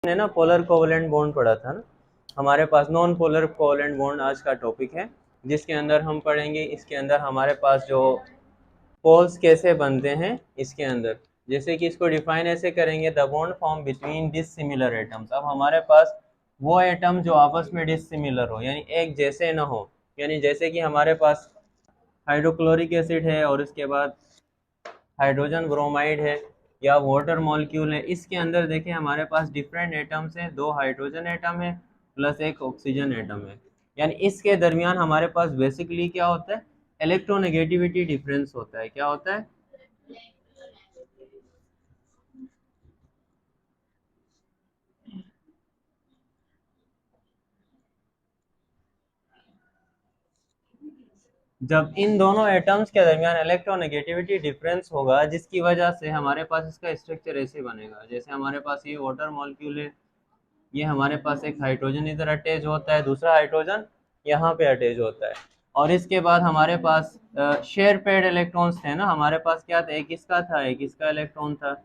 ने ना polar covalent bond पढ़ा था ना। हमारे पास नॉन पोलर कोवलेंट बॉन्ड आज का टॉपिक है, जिसके अंदर हम पढ़ेंगे इसके अंदर हमारे पास जो पोल्स कैसे बनते हैं इसके अंदर। जैसे कि इसको डिफाइन ऐसे करेंगे, the bond form between dissimilar atoms. अब हमारे पास वो एटम जो आपस में डिसिमिलर हो, यानी एक जैसे ना हो, यानी जैसे कि हमारे पास हाइड्रोक्लोरिक एसिड है और इसके बाद हाइड्रोजन ब्रोमाइड है या वाटर मॉलिक्यूल है। इसके अंदर देखें हमारे पास डिफरेंट एटम्स हैं, दो हाइड्रोजन एटम है प्लस एक ऑक्सीजन एटम है। यानी इसके दरमियान हमारे पास बेसिकली क्या होता है, इलेक्ट्रोनेगेटिविटी डिफरेंस होता है। क्या होता है? जब इन दोनों एटम्स के दरमियान इलेक्ट्रोनेगेटिविटी डिफरेंस होगा, जिसकी वजह से हमारे पास इसका स्ट्रक्चर ऐसे बनेगा। जैसे हमारे पास ये वाटर मॉलिक्यूल है, ये हमारे पास एक हाइड्रोजन इधर अटैच होता है, दूसरा हाइड्रोजन यहाँ पे अटैच होता है। और इसके बाद हमारे पास शेयर पेड इलेक्ट्रॉन्स थे ना। हमारे पास क्या था, एक इसका था, एक इसका इलेक्ट्रॉन था,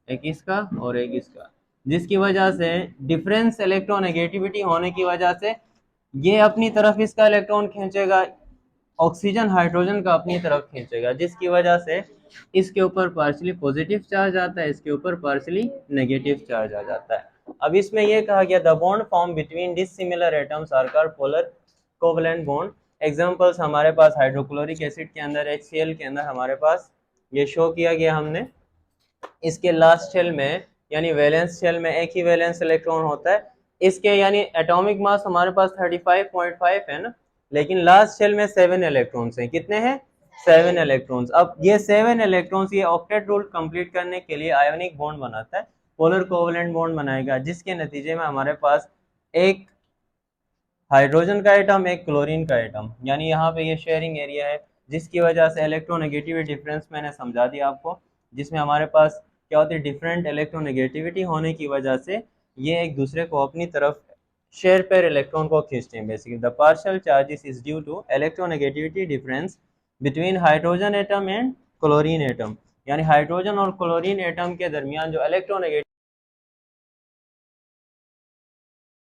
एक इसका और एक इसका, जिसकी वजह से डिफरेंस इलेक्ट्रोनेगेटिविटी होने की वजह से ये अपनी तरफ इसका इलेक्ट्रॉन खींचेगा, ऑक्सीजन हाइड्रोजन का अपनी तरफ खींचेगा, जिसकी वजह से इसके ऊपर पार्शियली पॉजिटिव चार्ज आता है, इसके ऊपर पार्शियली नेगेटिव चार्ज आ जाता है। अब इसमें यह कहा गया, the bond form between dissimilar atoms are called polar covalent bond. Examples हमारे पास हाइड्रोक्लोरिक एसिड के अंदर HCl के अंदर हमारे पास ये शो किया गया हमने। इसके लास्ट शेल में यानी वैलेंस शेल में एक ही वैलेंस इलेक्ट्रॉन होता है। इसके यानी एटॉमिक मास हमारे पास 35.5 है ना, लेकिन लास्ट शेल में 7 इलेक्ट्रॉन्स हैं। कितने हैं? 7 इलेक्ट्रॉन्स। अब ये 7 इलेक्ट्रॉन्स ये ऑक्टेट रूल कंप्लीट करने के लिए आयोनिक बॉन्ड बनाता है, पोलर कोवलेंट बॉन्ड बनाएगा, जिसके नतीजे में हमारे पास एक हाइड्रोजन का एटम, एक क्लोरीन का एटम, यानी यहाँ पे ये शेयरिंग एरिया है, जिसकी वजह से इलेक्ट्रोनेगेटिविटी डिफरेंस मैंने समझा दिया आपको, जिसमें हमारे पास क्या होती है, डिफरेंट इलेक्ट्रोनेगेटिविटी होने की वजह से ये एक दूसरे को अपनी तरफ शेयर पेयर इलेक्ट्रॉन को खींचते हैं। Basically the partial charges is due to electronegativity difference between hydrogen atom and chlorine atom. यानी हाइड्रोजन और क्लोरीन एटम के दरमियान जो इलेक्ट्रोनेगेटिव